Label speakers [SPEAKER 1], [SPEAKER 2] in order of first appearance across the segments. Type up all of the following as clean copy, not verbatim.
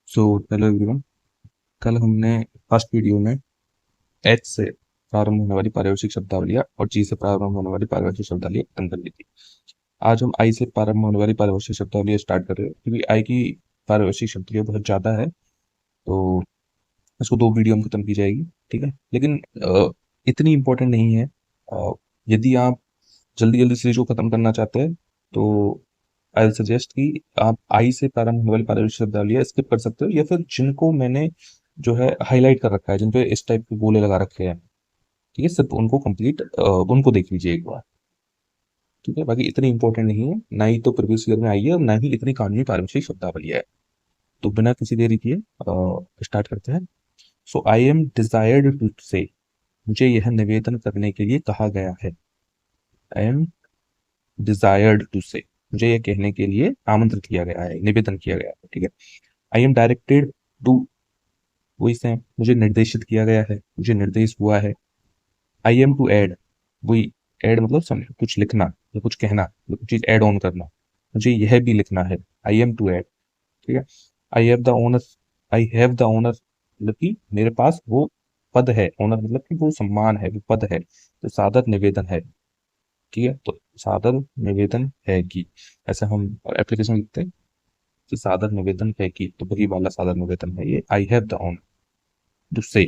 [SPEAKER 1] So hello everyone. कल हमने first video में एच से प्रारंभ होने वाली पारिभाषिक शब्दावलियाँ और जी से प्रारंभ होने वाली पारिभाषिक शब्दावलियाँ खत्म कर ली थी। आज हम आई से प्रारंभ होने वाली पारिभाषिक शब्दावलियाँ स्टार्ट कर रहे हैं क्योंकि आई की पारिभाषिक शब्दावलियाँ बहुत ज़्यादा है, तो इसको दो वीडियो में खत्म की जाएगी। ठीक है, लेकिन इतनी इम्पोर्टेंट नहीं है। यदि आप जल्दी जल्दी सीरीज को खत्म करना चाहते हैं तो आई सजेस्ट कि आप आई से प्रारंभ होने वाली पारिभाषिक शब्दावलियाँ स्किप कर सकते हो, या फिर जिनको मैंने जो है हाईलाइट कर रखा है, जिन पे इस टाइप के गोले लगा रखे हैं, ठीक है, सिर्फ उनको कंप्लीट उनको देख लीजिए एक बार। ठीक है, बाकी इतनी इंपॉर्टेंट नहीं है, ना ही तो प्रीवियस ईयर में आई है और ना ही इतनी कानूनी पारिभाषिक शब्दावली है। तो बिना किसी देरी किए स्टार्ट करते हैं। सो आई एम डिजायर्ड टू से, मुझे यह निवेदन करने के लिए कहा गया है। आई एम डिजायर्ड टू से, मुझे यह कहने के लिए आमंत्रित किया गया है, निवेदन किया गया है। ठीक है, आई एम डायरेक्टेड टू, वही से मुझे निर्देशित किया गया है, मुझे निर्देश हुआ है। आई एम टू ऐड, वही ऐड मतलब कुछ लिखना या कुछ कहना या कुछ चीज ऐड ऑन करना, मुझे यह भी लिखना है। I am to add. ठीक है, I have the honour, I have the honour मतलब कि मेरे पास वो पद है, ऑनर मतलब कि वो सम्मान है, वो पद है, तो सादर निवेदन है। ठीक है, तो सादर निवेदन है कि, ऐसे हम एप्लीकेशन लिखते हैं कि सादर निवेदन है कि, तो वही वाला सादर निवेदन है ये, I have the honour to say.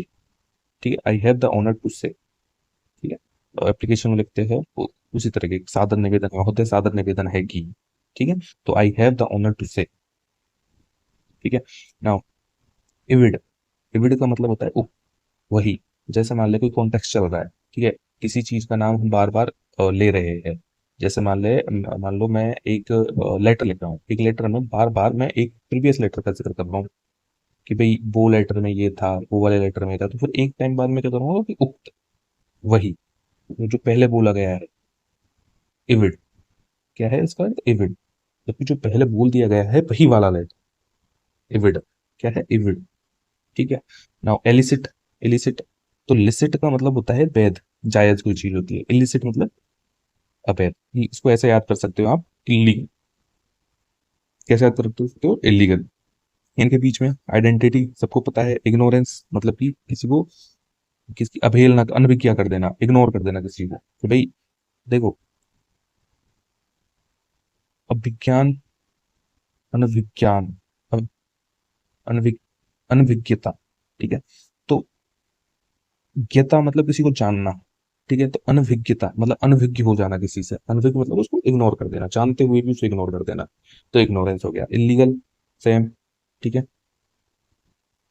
[SPEAKER 1] ठीक है, I have the honour to say. ठीक है, तो एप्लीकेशन में लिखते हैं उसी तरह के सादर निवेदन होते हैं, सादर निवेदन है कि। ठीक है, तो I have the honour to say. ठीक है, नाउ इविड, इविड का मतलब होता है वही। जैसे मान ले कोई कॉन्टेक्स्ट चल रहा है, ठीक है, किसी चीज का नाम हम बार बार ले रहे हैं। जैसे मान लो मैं एक लेटर लिख रहा हूँ, एक लेटर में बार बार मैं एक प्रीवियस लेटर का जिक्र कर रहा हूँ कि भाई वो लेटर में ये था, वो वाले लेटर में ये था, तो फिर एक टाइम बाद में क्या करूंगा कि उक्त, वही जो पहले बोला गया है। इविड क्या है इसका, इविड, जबकि जो पहले बोल दिया गया है वही वाला लेटर। इविड क्या है, इविड। ठीक है, नाउ एलिसिट, एलिसिट, तो लिसिट का मतलब होता है वैध, जायज कोई चीज होती है। इलिसिट मतलब अवैध। इसको ऐसे याद कर सकते हो आप, इलीगल। कैसे याद कर सकते हो, इलीगल। इनके बीच में आइडेंटिटी सबको पता है। इग्नोरेंस मतलब कि किसी को, किसकी अवहेलना, अनभिज्ञा कर देना, इग्नोर कर देना किसी को, कि भाई देखो, अभिज्ञान, अनभिज्ञान, अन- अनभि अनभिज्ञता। ठीक है, तो ज्ञता मतलब किसी को जानना। ठीक है, तो अनभिज्ञता मतलब अनभिज्ञ हो जाना किसी से, अनभिज्ञ मतलब उसको इग्नोर कर देना, जानते हुए भी उसे इग्नोर कर देना, तो इग्नोरेंस हो गया। Illegal, same. ठीक है,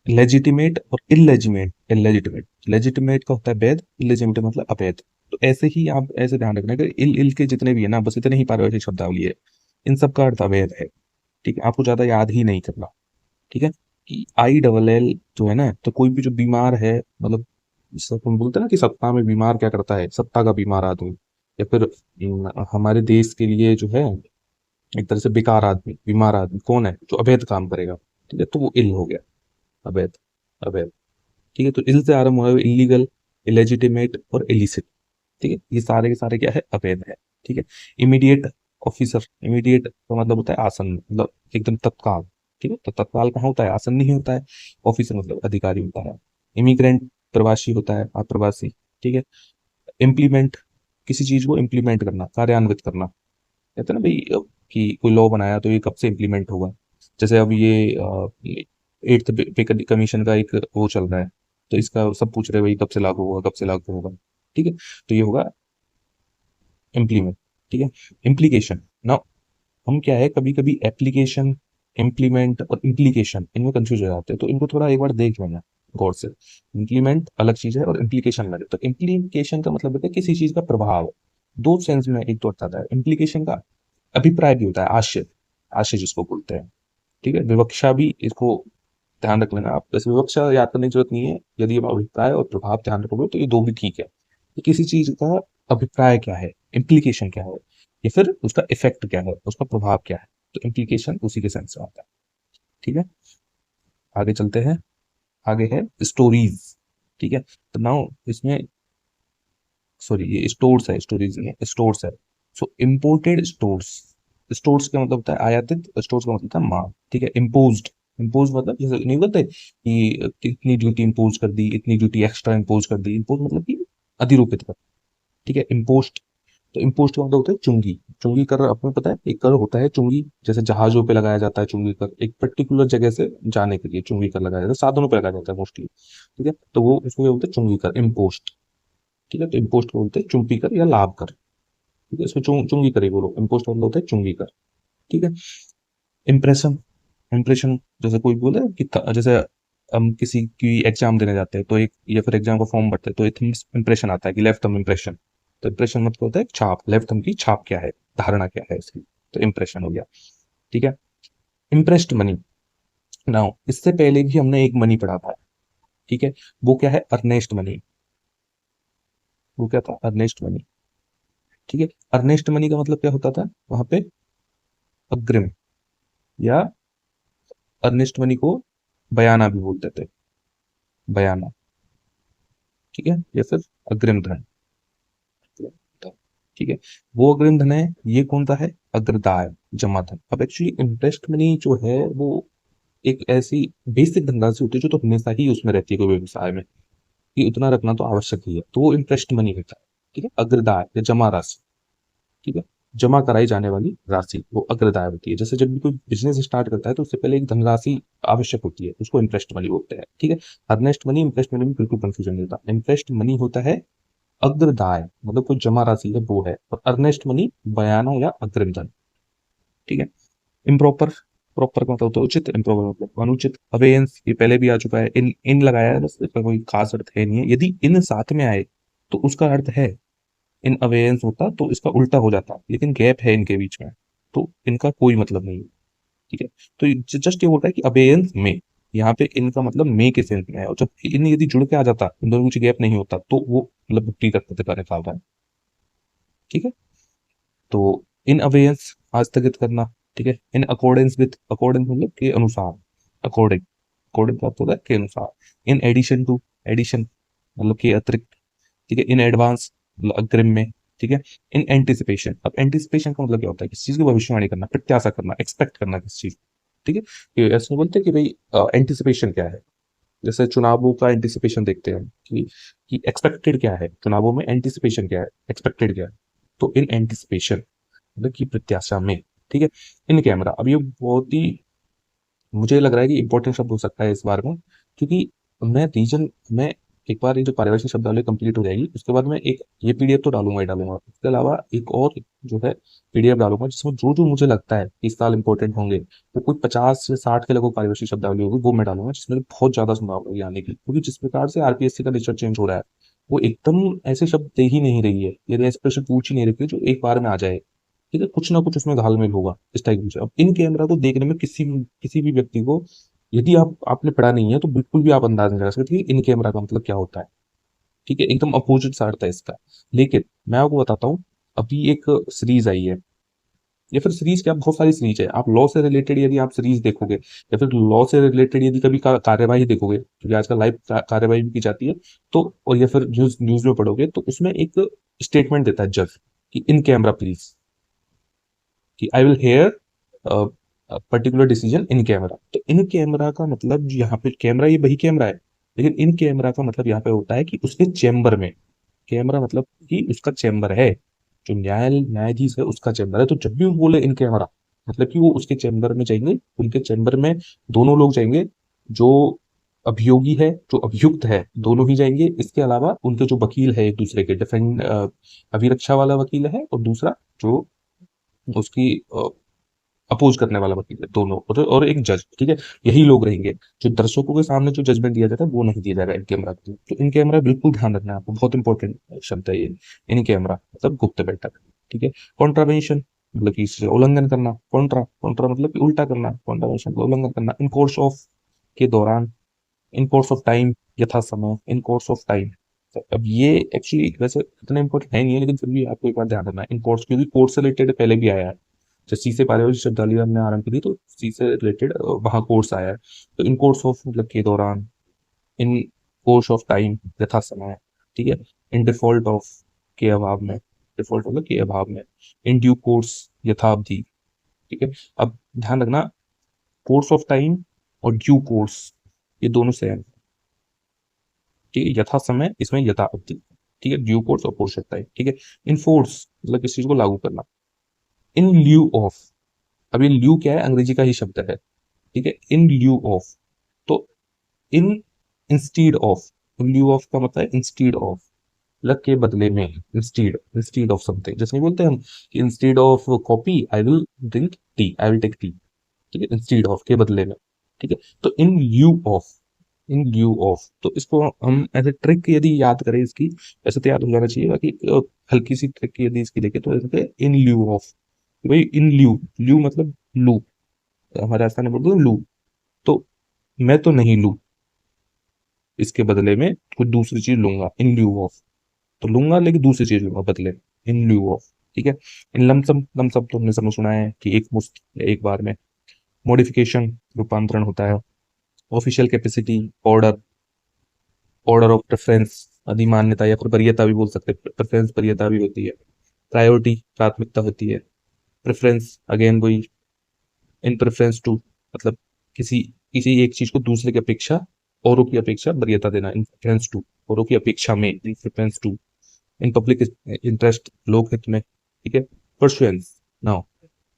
[SPEAKER 1] लेजिटिमेट और इलेजिमेट, इलेजिटिमेट, लेजिटिमेट का होता है वैध, इलेजिटिमेट मतलब अवैध। तो ऐसे ही आप ऐसे ध्यान रखना कि इल इल के जितने भी है ना, बस इतने ही पारिभाषिक शब्दावली है, इन सब का अर्थ अवैध है। ठीक है, आपको ज्यादा याद ही नहीं करना। ठीक है, कि आई डबल एल जो है ना, तो कोई भी जो बीमार है, मतलब जिसको हम बोलते हैं ना कि सत्ता में बीमार क्या करता है, सत्ता का बीमार आदमी, या फिर हमारे देश के लिए जो है एक तरह से बेकार आदमी, बीमार आदमी कौन है, जो अवैध काम करेगा। ठीक है, तो वो इल हो गया, अवैध, अवैध। ठीक है, तो इल से आरंभ हुआ, इलीगल, इलेजिटिमेट और इलिसिट। ठीक है, ये सारे के सारे क्या है, अवैध है। ठीक है, इमीडिएट ऑफिसर, इमीडिएट का मतलब होता है आसन, मतलब एकदम तत्काल। ठीक है, तो तत्काल कहाँ होता है, आसन नहीं होता है। ऑफिसर मतलब अधिकारी होता है। इमिग्रेंट प्रवासी होता है, अप्रवासी। ठीक है, इम्प्लीमेंट, किसी चीज को इम्प्लीमेंट करना, कार्यान्वित करना। कहते हैं ना भाई कि कोई लॉ बनाया तो ये कब से इम्प्लीमेंट होगा। जैसे अब ये एट्थ पे कमीशन का एक वो चल रहा है, तो इसका सब पूछ रहे हैं भाई कब से लागू होगा, कब से लागू होगा। ठीक है, तो ये होगा इम्प्लीमेंट। ठीक है, इम्प्लीकेशन ना, हम क्या है कभी कभी एप्लीकेशन, इम्प्लीमेंट और इम्प्लीकेशन इनमें कंफ्यूज हो जाते हैं, तो इनको थोड़ा एक बार देख लेना गौर से। इम्प्लीमेंट अलग चीज है और इम्प्लीकेशन अलग है। तो इम्प्लीकेशन का मतलब होता है किसी चीज का प्रभाव, दो सेंस में एक तो अर्थ आता है। इम्प्लीकेशन का अभिप्राय भी होता है, आशय, आशय जिसको बोलते हैं। ठीक है, विवक्षा भी, इसको ध्यान रख लेना आप। वैसे विवक्षा याद करने की जरूरत नहीं है, यदि आप अभिप्राय और प्रभाव ध्यान रखोगे तो ये दो भी ठीक है। कि किसी चीज का अभिप्राय क्या है, इम्प्लीकेशन क्या है, या फिर उसका इफेक्ट क्या है, उसका प्रभाव क्या है, तो इम्प्लीकेशन उसी के सेंस में आता है। ठीक है, आगे चलते हैं। आगे है स्टोरीज। ठीक है, तो नाउ इसमें, सॉरी ये स्टोर्स है, स्टोरीज नहीं है, स्टोर्स है। सो इम्पोर्टेड स्टोर्स, स्टोर्स का मतलब होता है आयातित, स्टोर्स का मतलब होता है माल। ठीक है, इम्पोज्ड इम्पोज मतलब जैसे नहीं बोलते कि इतनी ड्यूटी इम्पोज कर दी, इतनी ड्यूटी एक्स्ट्रा इम्पोज कर दी। इम्पोज मतलब कि अधिरूपित कर, ठीक है। इम्पोस्ट, तो इम्पोस्ट का मतलब होता है चुंगी। चुंगी कर आपको पता है, एक कर होता है चुंगी, जैसे जहाजों पे लगाया जाता है चुंगी कर, एक पर्टिकुलर जगह से जाने के लिए चुंगी कर लगाया जाता है, साधनों पे लगाया जाता है मोस्टली, ठीक है। तो वो इसको क्या बोलते हैं, चुंगी कर, इम्पोस्ट, ठीक है। तो इम्पोस्ट को बोलते हैं चुंगी कर या लाभ कर, ठीक है। इसको चुंगी कर ही बोलो, इम्पोस्ट का मतलब होता है चुंगी कर, ठीक है। इम्प्रेशन, इम्प्रेशन जैसे कोई बोले कि जैसे हम किसी की एग्जाम देने जाते हैं तो एक, या फिर एग्जाम का फॉर्म भरते हैं तो एक इम्प्रेशन आता है कि लेफ्ट थंब इम्प्रेशन। तो इम्प्रेशन मतलब होता है छाप, लेफ्ट थंब की छाप क्या है, धारणा क्या है इसकी, तो इम्प्रेशन हो गया, ठीक है। इम्प्रेस्ड मनी, नाउ इससे पहले भी हमने एक मनी पढ़ा था, ठीक है। वो क्या है, अर्नेस्ट मनी। वो क्या था, अर्नेस्ट मनी, ठीक है। अर्नेस्ट मनी का मतलब क्या होता था वहां पे, अग्रिम, या अर्नेस्ट मनी को बयाना भी बोलते थे, बयाना, ठीक है, या फिर अग्रिम धन, ठीक है। वो अग्रिम धन है, ये कौन सा है, अग्रदाय, जमा धन। अब एक्चुअली इंटरेस्ट मनी जो है वो एक ऐसी बेसिक धनराशि होती है जो तो हमेशा ही उसमें रहती है कोई व्यवसाय में, कि उतना रखना तो आवश्यक ही है, तो वो इंटरेस्ट मनी होता है, ठीक है। अग्रदाय या जमा राशि, ठीक है, जमा कराई जाने वाली राशि वो अग्रदाय होती है। जैसे जब भी कोई बिजनेस स्टार्ट करता है तो उससे पहले एक धनराशि आवश्यक होती है, उसको इंटरेस्ट मनी बोलते हैं, ठीक है। अर्नेस्ट मनी इंटरेस्ट मनी में बिल्कुल कंफ्यूजन नहीं होता। इंटरेस्ट मनी होता है अग्रदाय, मतलब कोई जमा राशि है वो है, और अर्नेस्ट मनी बयाना या अग्रिम धन, ठीक है। इम्प्रॉपर, प्रॉपर का मतलब होता है उचित, इम्प्रॉपर मतलब अनुचित। अवेयंस ये पहले भी आ चुका है, इन लगाया है बस, इसका कोई खास अर्थ है नहीं है। यदि इन साथ में आए तो उसका अर्थ है, इन अवेयंस होता तो इसका उल्टा हो जाता, लेकिन गैप है इनके बीच में तो इनका कोई मतलब नहीं है, ठीक है। तो जस्ट ये होता है कि अबेयंस में, यहाँ पे इनका मतलब मे के सेंस में है, और जब इन यदि जुड़ के आ जाता, इन दोनों के बीच गैप नहीं होता, तो वो मतलब भुट्टी का कार्य निकाल रहा है, ठीक है। तो इन अबेयंस आस्थगित करना, ठीक है। इन अकॉर्डेंस विथ, अकॉर्डेंस मतलब के अनुसार, अकॉर्डिंग, अकॉर्डिंग का अर्थ होता है के अनुसार। इन एडिशन टू, एडिशन मतलब के अतिरिक्त, ठीक है। इन एडवांस मतलब अग्रिम में, ठीक है। इन एंटिसिपेशन, अब एंटिसिपेशन का मतलब क्या होता है, किस चीज की भविष्यवाणी करना, प्रत्याशा करना, एक्सपेक्ट करना किस चीज, ठीक है। ये ऐसे बोलते हैं कि भाई एंटिसिपेशन क्या है, जैसे चुनावों का एंटिसिपेशन देखते हैं कि एक्सपेक्टेड क्या है, चुनावों में एंटिसिपेशन क्या है, एक्सपेक्टेड क्या है। तो इन एंटिसिपेशन मतलब की प्रत्याशा में, ठीक है। इन कैमरा, अब ये बहुत ही मुझे लग रहा है कि इंपॉर्टेंट शब्द हो सकता है इस बार में, क्योंकि मैं रीजन में एक बार ये जो पारिभाषिक शब्दावली कंप्लीट हो जाएगी उसके बाद मैं एक ये पीडीएफ तो डालूंगा ही डालूंगा, इसके अलावा एक और जो है पीडीएफ डालूंगा जिसमें जो जो मुझे लगता है कि इस साल इंपॉर्टेंट होंगे, तो कोई 50 से 60 के लगभग पारिभाषिक शब्दावली होगी वो मैं डालूंगा, जिसमें बहुत ज्यादा संभावना होगी आने की, क्योंकि जिस प्रकार से आरपीएससी का नेचर चेंज हो रहा है, वो एकदम ऐसे शब्द दे ही नहीं रही है, यदि ऐसे प्रश्न पूछ ही नहीं रही है जो एक बार में आ जाए, ठीक है। कुछ ना कुछ उसमें घालमेल होगा इस टाइप से। अब इन कैमरा को देखने में किसी भी व्यक्ति को, यदि आपने पढ़ा नहीं है तो बिल्कुल भी आप अंदाज नहीं लगा सकते कि इन कैमरा का मतलब क्या होता है, ठीक है। एकदम अपोजिट सा अर्थ है इसका। लेकिन मैं आपको बताता हूँ, अभी एक सीरीज आई है, या फिर सीरीज क्या, बहुत सारी सीरीज है। आप लॉ से रिलेटेड यदि आप सीरीज देखोगे, या फिर लॉ से रिलेटेड यदि कभी कार्यवाही देखोगे, क्योंकि आजकल लाइव कार्यवाही भी की जाती है, तो और या फिर न्यूज न्यूज में पढ़ोगे तो उसमें एक स्टेटमेंट देता है जज कि इन कैमरा प्लीज, कि I will hair particular decision in camera. तो इन कैमरा का मतलब यहाँ पे कैमरा, ये वही कैमरा है, लेकिन इन कैमरा का मतलब यहाँ पे होता है कि उसके चेम्बर में, कैमरा मतलब कि उसका चेम्बर है, जो न्यायाधीश है उसका चेम्बर है। तो जब भी वो बोले इन कैमरा, मतलब कि वो उसके चेम्बर में जाएंगे, उनके चेम्बर में दोनों लोग जाएंगे, जो अभियोगी है जो अभियुक्त है दोनों ही जाएंगे, इसके अलावा उनके जो वकील है एक दूसरे के डिफेंड, अभिरक्षा वाला वकील है, और दूसरा जो उसकी अपोज करने वाला वकील है, दोनों, और एक जज, ठीक है। यही लोग रहेंगे, जो दर्शकों के सामने जो जजमेंट दिया जाता है वो नहीं दिया जाएगा इन कैमरा के थ्रू। तो इन कैमरा बिल्कुल ध्यान रखना है आपको, बहुत इंपॉर्टेंट शब्द है ये, इन कैमरा मतलब गुप्त बैठक, ठीक है। कॉन्ट्रावेंशन मतलब कि इससे उल्लंघन करना, कॉन्ट्रा कॉन्ट्रा मतलब कि उल्टा करना, कॉन्ट्रावेंशन का उल्लंघन करना। इन कोर्स ऑफ के दौरान, इन कोर्स ऑफ टाइम यथा समय, इन कोर्स ऑफ टाइम। अब ये एक्चुअली वैसे इतना इंपॉर्टेंट है नहीं है, लेकिन फिर भी आपको एक बार ध्यान रखना है इन कोर्स, क्योंकि कोर्स से रिलेटेड पहले भी आया है। जब सी से पारिभाषिक शब्दावली हमने आरंभ की थी तो सी से रिलेटेड वहाँ कोर्स आया है। तो इन कोर्स ऑफ मतलब के दौरान, इन कोर्स ऑफ टाइम यथा समय, ठीक है। इन डिफॉल्ट ऑफ के अभाव में, डिफॉल्ट मतलब के अभाव में। इन ड्यू कोर्स यथावधि, ठीक है। अब ध्यान रखना, कोर्स ऑफ टाइम और ड्यू कोर्स ये दोनों सेम। ठीक है, यथा समय इसमें यथा अवधि। ठीक है, ड्यू कोर्स और कोर्स टाइम। ठीक है, इनफोर्स मतलब किसी चीज को लागू करना। इन ल्यू ऑफ, अब ये ल्यू क्या है, अंग्रेजी का ही शब्द है। ठीक है, इन ल्यू ऑफ, तो in instead of, in lieu of का मतलब है इंस्टीड ऑफ, लग के बदले में, इंस्टीड इंस्टीड ऑफ समथिंग, जैसे नहीं बोलते हम कि instead of coffee I will drink tea, I will take tea. ठीक है, इंस्टीड ऑफ के बदले में। ठीक है, तो इन lieu of, in lieu of, तो इसको हम ऐसे ट्रिक यदि याद करें इसकी, ऐसे तो याद हो जाना चाहिए। बाकी हल्की सी ट्रिक यदि इसकी देखें तो ऐसे इन ल्यू ऑफ, भाई इन ल्यू, ल्यू मतलब लू, हमारे राजस्थान में बोलते हैं लू, तो मैं तो नहीं लू, इसके बदले में कुछ दूसरी चीज लूंगा, इन ल्यू ऑफ, तो लूंगा लेकिन दूसरी चीज लूंगा बदले में, इन ल्यू ऑफ। ठीक है, इन लमसम, लमसम तो हमने समझ सुना है कि एक मुश्त एक बार में। मॉडिफिकेशन रूपांतरण होता है। Official capacity, order, order of preference, अधिमान्यता या फिर वरीयता भी बोल सकते हैं, प्रेफरेंस वरीयता भी होती है। प्रायोरिटी प्राथमिकता होती है। प्रेफरेंस अगेन वही, इन प्रेफरेंस टू मतलब किसी किसी एक चीज को दूसरे की अपेक्षा, औरों की अपेक्षा वरीयता देना, इन प्रेफरेंस टू, औरों की अपेक्षा में, in preference to. In public interest, लोक हित में। ठीक है, परसुएंस नाउ,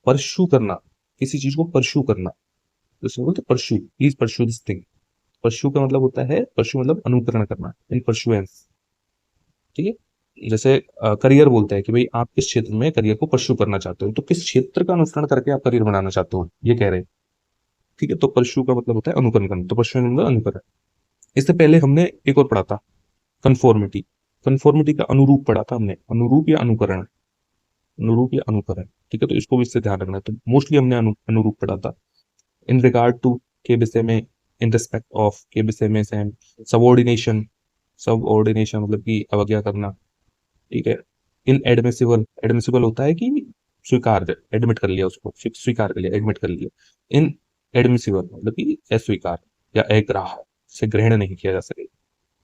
[SPEAKER 1] परस्यू करना, किसी चीज को परस्यू करना, जैसे बोलते pursue, please pursue this thing. Pursue का मतलब होता है, परस्यू मतलब अनुकरण करना, इन परसुएंस। ठीक है, जैसे करियर बोलते हैं कि भाई आप किस क्षेत्र में करियर को परस्यू करना चाहते हो, तो किस क्षेत्र का अनुसरण करके आप करियर बनाना चाहते हो, ये कह रहे हैं। ठीक है, तो परस्यू का मतलब होता है अनुकरण करना, तो परस्यू मतलब अनुकरण। इससे पहले हमने एक और पढ़ा था, कंफॉर्मिटी। कंफॉर्मिटी का अनुरूप पढ़ा था हमने, अनुरूप या अनुकरण, अनुरूप या अनुकरण। ठीक है, तो इसको भी इससे ध्यान रखना है। तो मोस्टली हमने अनुरूप पढ़ा था। इन रिगार्ड टू के विषय में, इन रिस्पेक्ट ऑफ के विषय में सेम। सबऑर्डिनेशन, सबऑर्डिनेशन मतलब कि अवज्ञा करना। ठीक है, इन एडमिसिबल, एडमिसिबल होता है कि स्वीकार, एडमिट कर लिया उसको, स्वीकार कर लिया, एडमिट कर लिया। इन एडमिसिबल मतलब कि अस्वीकार या अग्राह्य, से ग्रहण नहीं किया जा सके।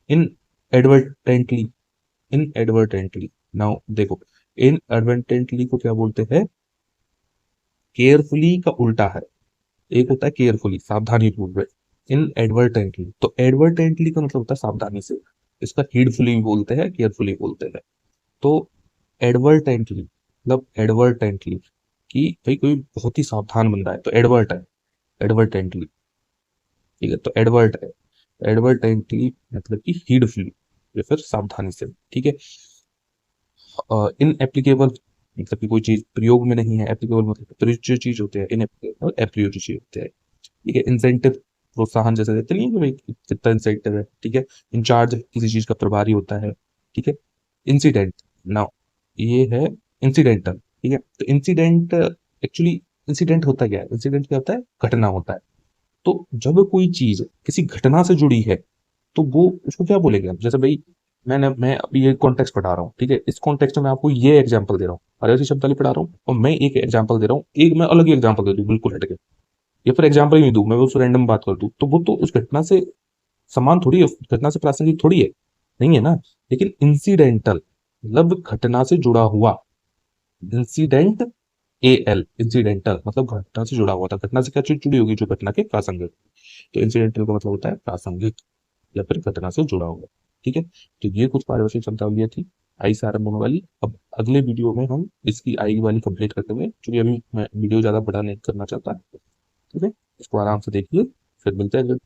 [SPEAKER 1] इन एडवर्टेंटली, इन एडवर्टेंटली, नाउ देखो, इन एडवर्टेंटली को क्या बोलते हैं, केयरफुली का उल्टा है। एक होता है केयरफुली, सावधानी पूर्वक। इन एडवर्टेंटली, तो एडवर्टेंटली का मतलब होता है सावधानी से, इसका हीडफुली भी बोलते हैं, केयरफुली बोलते हैं। तो एडवर्टेंटली मतलब एडवर्टेंटली कि भाई कोई बहुत ही सावधान बंदा है, तो एडवर्ट है, एडवर्टेंटली। ठीक है, तो एडवर्ट है, एडवर्टेंटली मतलब कि हीडफुली या फिर सावधानी से। ठीक है, इन एप्लीकेबल मतलब कि कोई चीज प्रयोग में नहीं है, एप्लीकेबल मतलब प्रयुज्य चीज होते हैं, इन एप्लीकेबल अप्रयुज्य चीज होते हैं। ठीक है, इंसेंटिव प्रोत्साहन जैसे देते नहीं है कि भाई कितना इंसेंटिव है। ठीक है, इंचार्ज किसी चीज का प्रभारी होता है। ठीक है, इंसिडेंट, नाउ ये है इंसिडेंटल। ठीक है, तो इंसिडेंट एक्चुअली, इंसिडेंट होता क्या है, इंसिडेंट क्या होता है, घटना होता है। तो जब कोई चीज किसी घटना से जुड़ी है तो वो उसको क्या बोलेंगे हम, जैसे भाई मैं अभी ये कॉन्टेक्स्ट पढ़ा रहा हूँ। ठीक है, इस कॉन्टेक्स्ट में मैं आपको ये एग्जांपल दे रहा हूँ, आर्यसी शब्दावली पढ़ा रहा हूँ और मैं एक एग्जांपल दे रहा हूँ, एक मैं अलग ही एग्जांपल दे दूँ बिल्कुल हटके, या फिर एग्जाम्पल ही नहीं दूं, मैं उस रैंडम बात कर दूं, तो वो तो उस घटना से समान थोड़ी है, उस घटना से प्रासंगिक थोड़ी है, नहीं है ना। लेकिन इंसिडेंटल मतलब घटना से जुड़ा हुआ, इंसिडेंट, ए एल, इंसिडेंटल मतलब घटना से जुड़ा हुआ था, घटना से क्या चीज जुड़ी होगी, जो घटना के प्रासंगिक। तो इंसिडेंटल का मतलब होता है प्रासंगिक या फिर घटना से जुड़ा हुआ। ठीक है, तो ये कुछ पारिभाषिक शब्दावलियां थी आई से आरंभ होने वाली। अब अगले वीडियो में हम इसकी आई वाली कंप्लीट करते हुए, क्योंकि अभी मैं वीडियो ज्यादा बड़ा नहीं करना चाहता। ठीक है, इसको आराम से देखिए, फिर मिलते हैं।